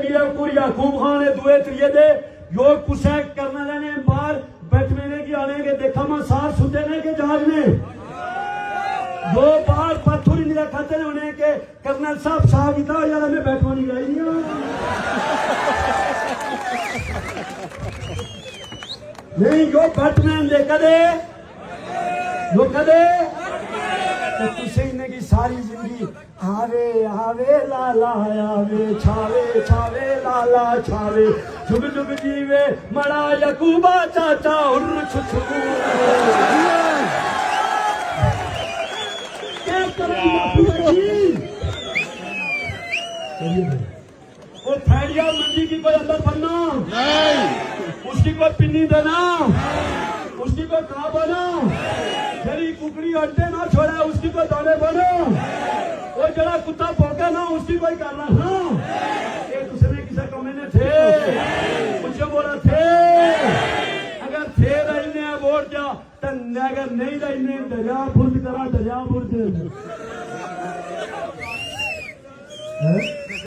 मीरा कुर याकूब खान ने दुए त्रिये दे यो कुछ करने ने बाहर बैठने ने की आने के देखा मैं सार सुते ने के जहाज ने दो बार पत्थर नहीं रखाते ने उन्हें के कर्नल साहब शाह की था यार मैं बैठवा नहीं गई नहीं यो बैटमैन ले कदे यो कदे तो तुझे इन्हें की सारी जिंदगी आवे आवे लाला आवे छावे छावे लाला छावे जुग जुग जीवे मड़ा यकूबा चाचा उर्र छुछू क्या वो फैलिया मंडी की कोई अंदर बनना नहीं, उसकी कोई पिन्नी देना, उसकी कोई कहा बना, जरी कुकड़ी अंडे ना छोड़ा उसकी कोई दाने बनो, वो जरा कुत्ता भौंके ना उसकी कोई करना हाँ ये दूसरे किसी कमीने थे मुझे बोला थे अगर थे रहने वोट जा तो अगर नहीं रहने दरिया बुर्द करा दरिया बुर्द